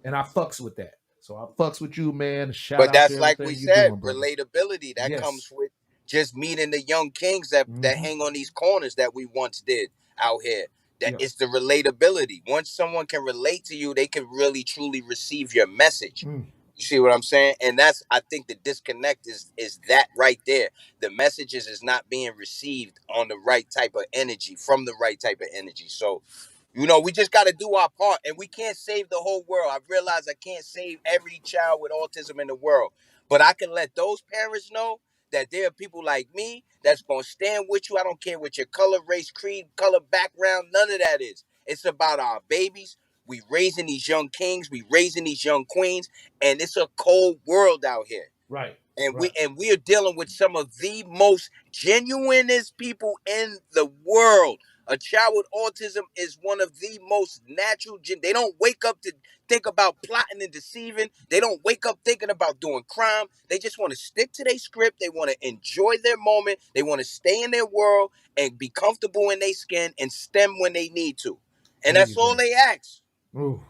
And I fucks with that. So I fucks with you, man. Shout But out to that's like we everything you're said, doing, brother. relatability that comes Yes. with just meeting the young kings that Mm-hmm. hang on these corners that we once did out here. That Yeah. it's the relatability. Once someone can relate to you, they can really truly receive your message. Mm. You see what I'm saying? And that's I think the disconnect is that right there. The messages is not being received on the right type of energy from the right type of energy. So we just got to do our part, and we can't save the whole world. I've realized I can't save every child with autism in the world, but I can let those parents know that there are people like me that's going to stand with you. I don't care what your color, race, creed, color, background, none of that is. It's about our babies. We raising these young kings, we raising these young queens, and it's a cold world out here. Right. And we Right. and we are dealing with some of the most genuinest people in the world. A child with autism is one of the most natural. They don't wake up to think about plotting and deceiving. They don't wake up thinking about doing crime. They just want to stick to their script. They want to enjoy their moment. They want to stay in their world and be comfortable in their skin and stem when they need to. And There that's you all go. they ask. Oof.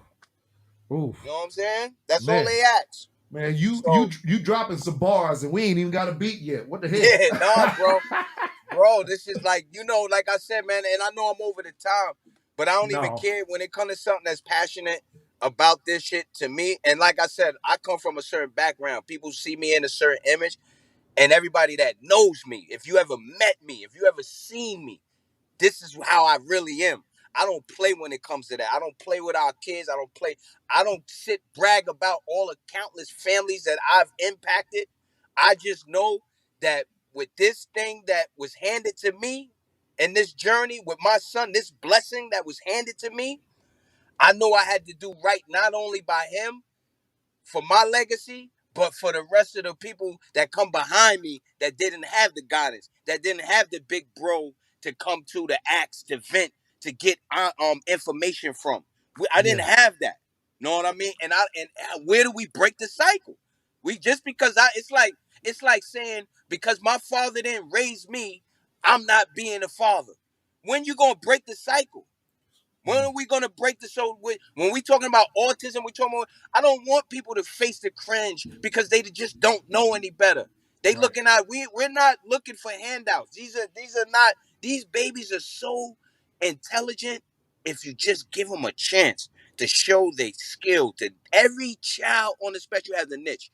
Oof. You know what I'm saying? That's all Man. they ask. Man, you you So you dropping some bars and we ain't even got a beat yet. What the yeah, nah, hell? bro, this is like, like I said, man, and I know I'm over the time, but I don't even No. care when it comes to something that's passionate about this shit to me. And like I said, I come from a certain background. People see me in a certain image, and everybody that knows me, if you ever met me, if you ever seen me, this is how I really am. I don't play when it comes to that. I don't play with our kids. I don't play. I don't sit brag about all the countless families that I've impacted. I just know that with this thing that was handed to me and this journey with my son, this blessing that was handed to me, I know I had to do right not only by him, for my legacy, but for the rest of the people that come behind me that didn't have the guidance, that didn't have the big bro to come to ask, to vent, to get information from. I didn't Yeah. have that. Know what I mean? And where do we break the cycle? We just because it's like saying because my father didn't raise me, I'm not being a father. When you gonna break the cycle? When Mm. are we gonna break the so when we talking about autism, we talking about I don't want people to face the cringe because they just don't know any better. They Right. looking at we're not looking for handouts. These are not these babies are so intelligent if you just give them a chance to show their skill. To every child on the spectrum has a niche.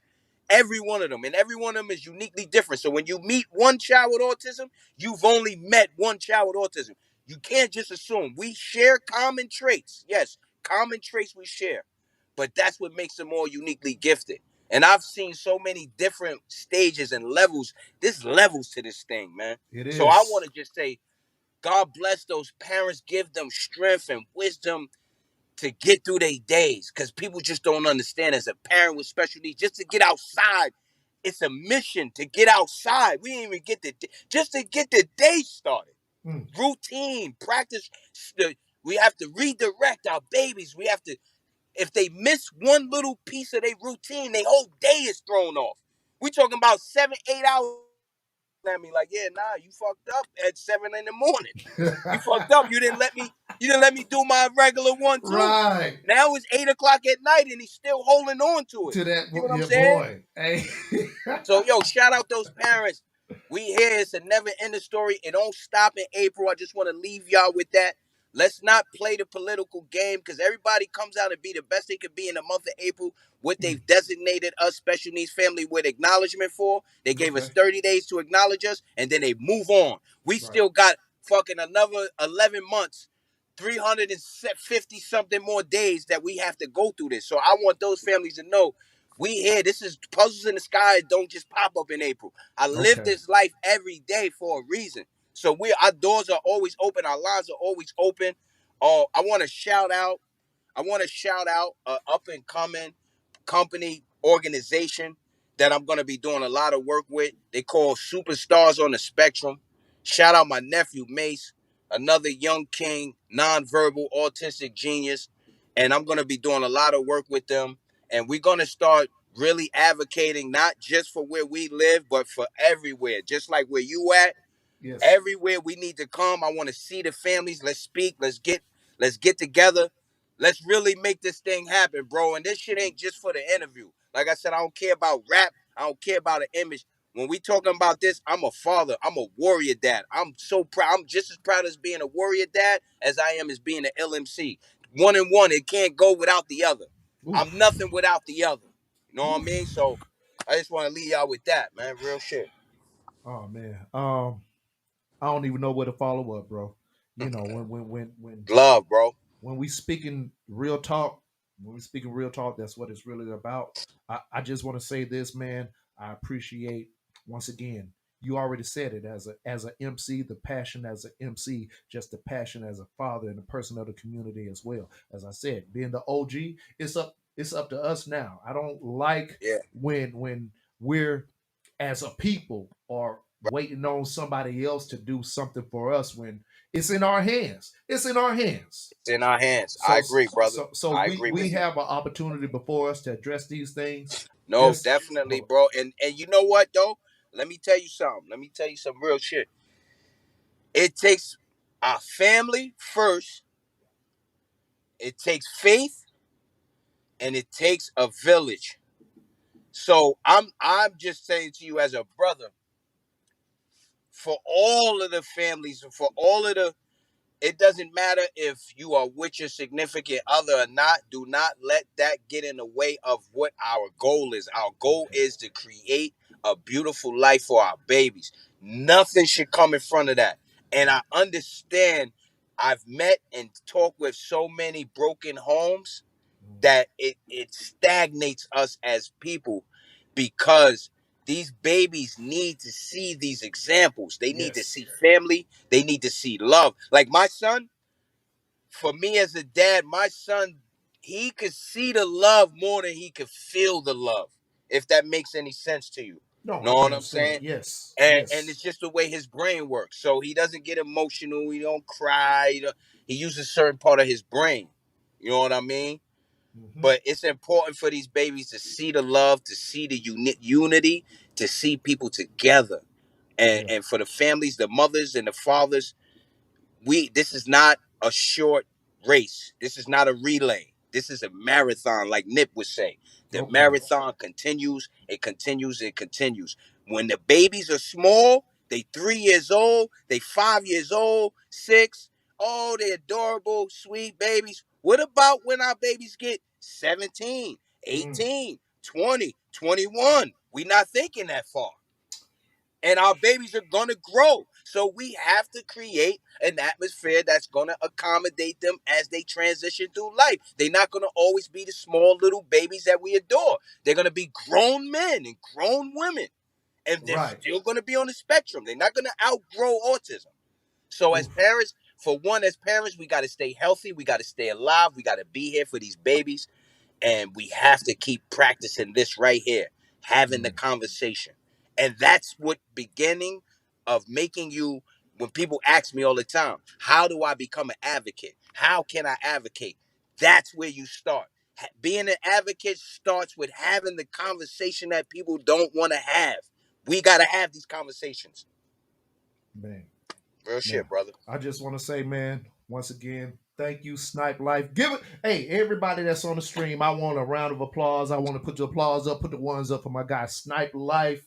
Every one of them, and every one of them is uniquely different. So when you meet one child with autism, you've only met one child with autism. You can't just assume. We share common traits. Yes, common traits we share. but that's what makes them all uniquely gifted. And I've seen so many different stages and levels. There's levels to this thing, man. It So I is. want to just say, God bless those parents, give them strength and wisdom to get through their days. Because people just don't understand, as a parent with special needs, just to get outside, it's a mission to get outside. We didn't even get just to get the day started. Mm. Routine, practice. We have to redirect our babies. We have to, if they miss one little piece of their routine, their whole day is thrown off. We talking about 7, 8 hours at me like, yeah, nah, you fucked up at 7 in the morning. You fucked up. You didn't let me do my regular one too. Right. Now it's 8 o'clock at night and he's still holding on to it. To that, See what I'm yeah, saying? boy. Hey. So, yo, shout out those parents. We here. It's a never ending story. It don't stop in April. I just want to leave y'all with that. Let's not play the political game, because everybody comes out and be the best they could be in the month of April. What they've designated us special needs family with acknowledgement for. They gave us Okay. 30 days to acknowledge us, and then they move on. We Right. still got fucking another 11 months, 350 something more days that we have to go through this. So I want those families to know, we here. This is puzzles in the sky. Don't just pop up in April. I live Okay. this life every day for a reason. So our doors are always open. Our lines are always open. I want to shout out. A up and coming company organization that I'm gonna be doing a lot of work with. They call Superstars on the Spectrum. Shout out my nephew Mace, another young king, nonverbal autistic genius, and I'm gonna be doing a lot of work with them. And we're gonna start really advocating not just for where we live, but for everywhere. Just like where you at, Yes. everywhere we need to come. I want to see the families. Let's speak. Let's get together. Let's really make this thing happen, bro. And this shit ain't just for the interview. Like I said, I don't care about rap. I don't care about an image. When we talking about this, I'm a father. I'm a warrior dad. I'm so proud. I'm just as proud as being a warrior dad as I am as being an LMC. One and one, it can't go without the other. I'm Oof. nothing without the other. You know what I mean? Oof. So I just want to leave y'all with that, man. Real shit. Oh man. I don't even know where to follow up, bro. You know, Love, bro. when we speaking real talk, that's what it's really about. I just want to say this, man. I appreciate, once again, you already said it, as a MC, the passion as an MC, just the passion as a father and a person of the community as well. As I said, being the OG, it's up to us now. I don't like Yeah. when we're, as a people, are waiting on somebody else to do something for us when it's in our hands. It's in our hands. It's in our hands. I So agree, brother. so I we agree we with you. have an opportunity before us to address these things. No, Just definitely, hold bro. And you know what though? Let me tell you something. Let me tell you some real shit. It takes our family first. It takes faith, and it takes a village. So I'm just saying to you as a brother, for all of the families, for all of the, it doesn't matter if you are with your significant other or not. Do not let that get in the way of what our goal is. Our goal okay. is to create a beautiful life for our babies. Nothing should come in front of that. And I understand, I've met and talked with so many broken homes Mm. that it stagnates us as people, because these babies need to see these examples. They need to Yes. see family. They need to see love. Like my son, for me as a dad, my son, he could see the love more than he could feel the love, if that makes any sense to you. No, Know I what I'm understand. saying? Yes. And Yes. it's just the way his brain works. So he doesn't get emotional. He don't cry. He uses a certain part of his brain. You know what I mean? Hmm. But it's important for these babies to see the love, to see the unity, to see people together. And Yeah. and for the families, the mothers and the fathers, this is not a short race. This is not a relay. This is a marathon, like Nip would say. The Okay. marathon continues, it continues, it continues. When the babies are small, they 3 years old, they 5 years old, six. Oh, they adorable, sweet babies. What about when our babies get 17, Mm. 18, 20, 21? We not thinking that far. And our babies are gonna grow. So we have to create an atmosphere that's going to accommodate them as they transition through life. They're not going to always be the small little babies that we adore. They're going to be grown men and grown women, and they're Right. still going to be on the spectrum. They're not going to outgrow autism. So as Oof. parents, for one, as parents, we got to stay healthy. We got to stay alive. We got to be here for these babies. And we have to keep practicing this right here, having the Mm. conversation. And that's what beginning of making you, when people ask me all the time, how do I become an advocate? How can I advocate? That's where you start. Being an advocate starts with having the conversation that people don't want to have. We got to have these conversations. Man. Real Man, shit, brother. I just want to say, man, once again, thank you, Snipe Life. Give it, hey, everybody that's on the stream, I want a round of applause. I want to put the applause up, put the ones up for my guy, Snipe Life.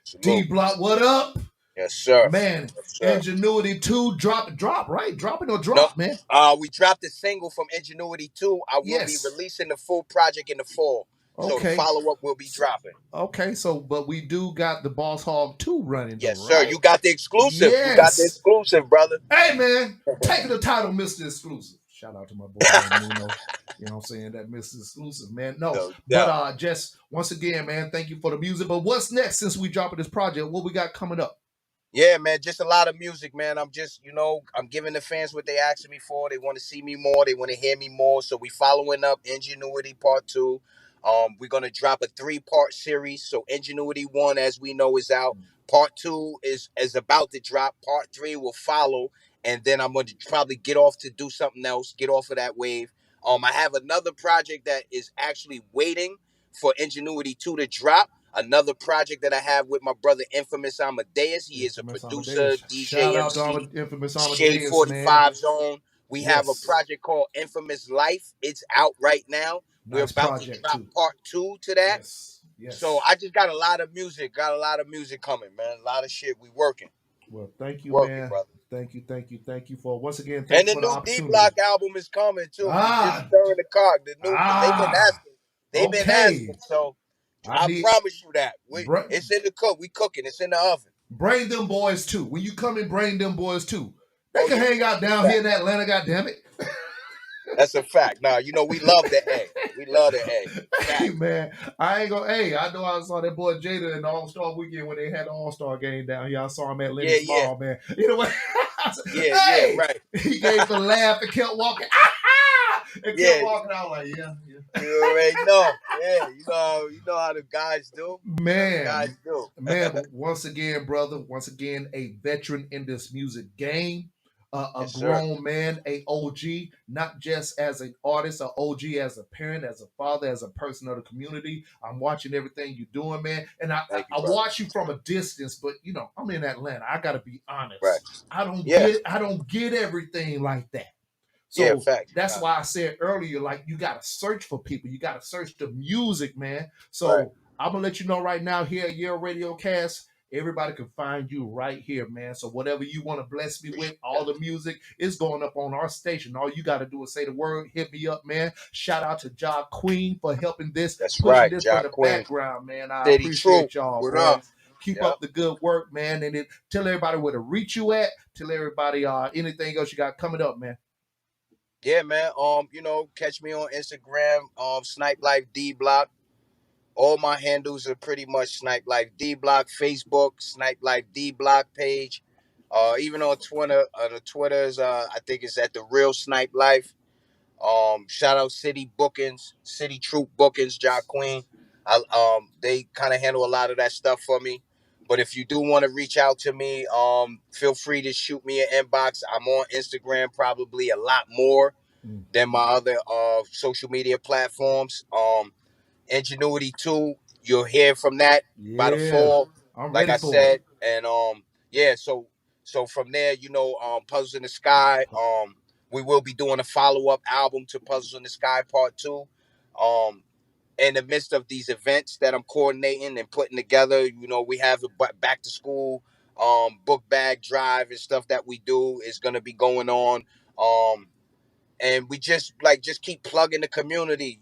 Salute. DBlock, what up? Yes, sir. Man, Yes, sir. Ingenuity 2, drop, right? Dropping or No, drop, man. we dropped a single from Ingenuity 2. I will be Yes. releasing the full project in the fall. So the Okay. follow-up will be dropping. Okay, so, but we do got the Boss Hog 2 running, though, Yes, sir. right? You got the exclusive. You got the Yes. exclusive, brother. Hey, man, taking the title, Mr. Exclusive. Shout out to my boy, man, Nino. You know what I'm saying? That Mr. Exclusive, man. No, but just once again, man, thank you for the music. But what's next since we dropping this project? What we got coming up? Yeah, man, just a lot of music, man. I'm just, I'm giving the fans what they asking me for. They want to see me more. They want to hear me more. So we following up Ingenuity Part 2. We're going to drop a 3-part series. So Ingenuity 1, as we know, is out. Part 2 is about to drop. Part 3 will follow. And then I'm going to probably get off to do something else, get off of that wave. I have another project that is actually waiting for Ingenuity 2 to drop. Another project that I have with my brother Infamous Amadeus. He is a Infamous producer, Amadeus. DJ, Shout out to MC, Infamous Shade Amadeus, man. 45 Zone. We have a Yes. project called Infamous Life. It's out right now. We're Nice about to project, drop too. part 2 to that. Yes. Yes. So I just got a lot of music. Got a lot of music coming, man. A lot of shit. We working. Well, thank you, Working, man. brother. Thank you for once again. And Thank the you for the new opportunity. D-Block album is coming too. We just stirring the cock. They've been asking. They've been asking. So I promise you that. It's in the cook. We cooking. It's in the oven. Bring them boys too. When you come and bring them boys too. They can hang out down here in Atlanta, goddammit. That's a fact. Nah, we love the A. We love the A. Hey, man, I ain't gonna. Hey, I know I saw that boy Jada in the All-Star weekend when they had the All-Star game down here. I saw him at Lennox Mall, man. You know what? Yeah, right. He gave the laugh and kept walking. And kept walking out like, yeah. You already know. Yeah, you know how the guys do. Man, man, but once again, brother, a veteran in this music game. A grown man, a OG, not just as an artist, a OG as a parent, as a father, as a person of the community. I'm watching everything you're doing, man. And I watch you from a distance, but I'm in Atlanta. I gotta be honest. Right. I don't get everything like that. So that's why I said earlier, like, you gotta search for people. You gotta search the music, man. So I'm gonna let you know right now here at Yale Radiocast. Everybody can find you right here, man. So whatever you want to bless me with, all the music is going up on our station. All you got to do is say the word, hit me up, man. Shout out to Ja Queen for helping this, pushing this from the background, man. I appreciate y'all, man. Keep up the good work, man. And then tell everybody where to reach you at. Tell everybody anything else you got coming up, man. Yeah, man. Catch me on Instagram, Snyp Life DBlock. All my handles are pretty much Snyp Life DBlock. Facebook, Snyp Life DBlock page. Even on Twitter, the Twitters, I think it's at the real Snyp Life. Shout out City Bookings, City Troop Bookings, Ja Queen. They kind of handle a lot of that stuff for me. But if you do want to reach out to me, feel free to shoot me an inbox. I'm on Instagram probably a lot more than my other social media platforms. Ingenuity 2, you'll hear from that by the fall, like I said. And so from there, Puzzles in the Sky. We will be doing a follow-up album to Puzzles in the Sky Part 2. In the midst of these events that I'm coordinating and putting together, we have a back to school book bag drive and stuff that we do is going to be going on. And we just keep plugging the community,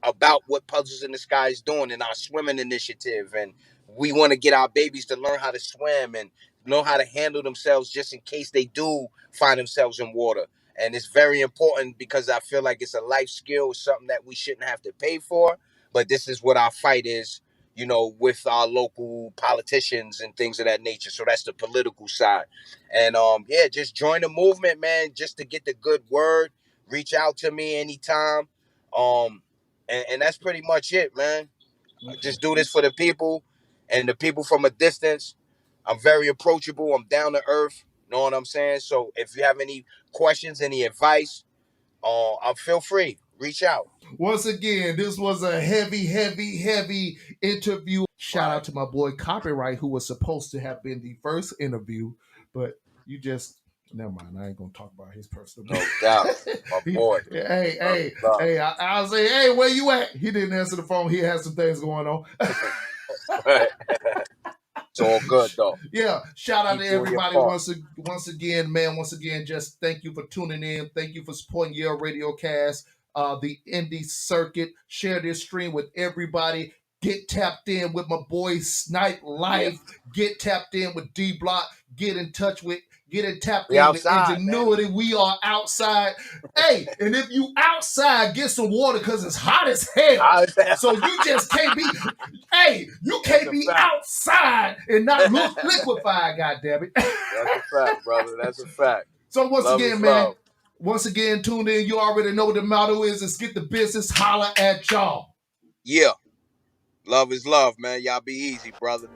about what Puzzles in the Sky is doing in our swimming initiative. And we want to get our babies to learn how to swim and know how to handle themselves just in case they do find themselves in water. And it's very important because I feel like it's a life skill, it's something that we shouldn't have to pay for. But this is what our fight is, you know, with our local politicians and things of that nature. So that's the political side. And yeah, just join the movement, man, just to get the good word. Reach out to me anytime. Um, and that's pretty much it, man. Okay. Just do this for the people and the people from a distance. I'm very approachable. I'm down to earth. Know what I'm saying? So if you have any questions, any advice, feel free. Reach out. Once again, this was a heavy interview. Shout out to my boy Copyright, who was supposed to have been the first interview, but you just never mind. I ain't gonna talk about his personal. No doubt, my boy. Hey, I was say, hey, where you at? He didn't answer the phone. He has some things going on. It's all good though. Yeah, shout out Keep to doing your everybody part. once again, man. Once again, just thank you for tuning in. Thank you for supporting Yale Radiocast, the indie circuit. Share this stream with everybody. Get tapped in with my boy Snyp Life. Get tapped in with DBlock. Get in tapped We in with outside, Ingenuity. We are outside. Hey, and if you outside, get some water because it's hot as hell. So you just can't be. Hey, you can't be outside and not liquefied. Goddamn it. That's a fact, brother. That's a fact. So once Love again, is man. love. Once again, tune in. You already know what the motto is. Let's get the business. Holla at y'all. Yeah. Love is love, man. Y'all be easy, brother.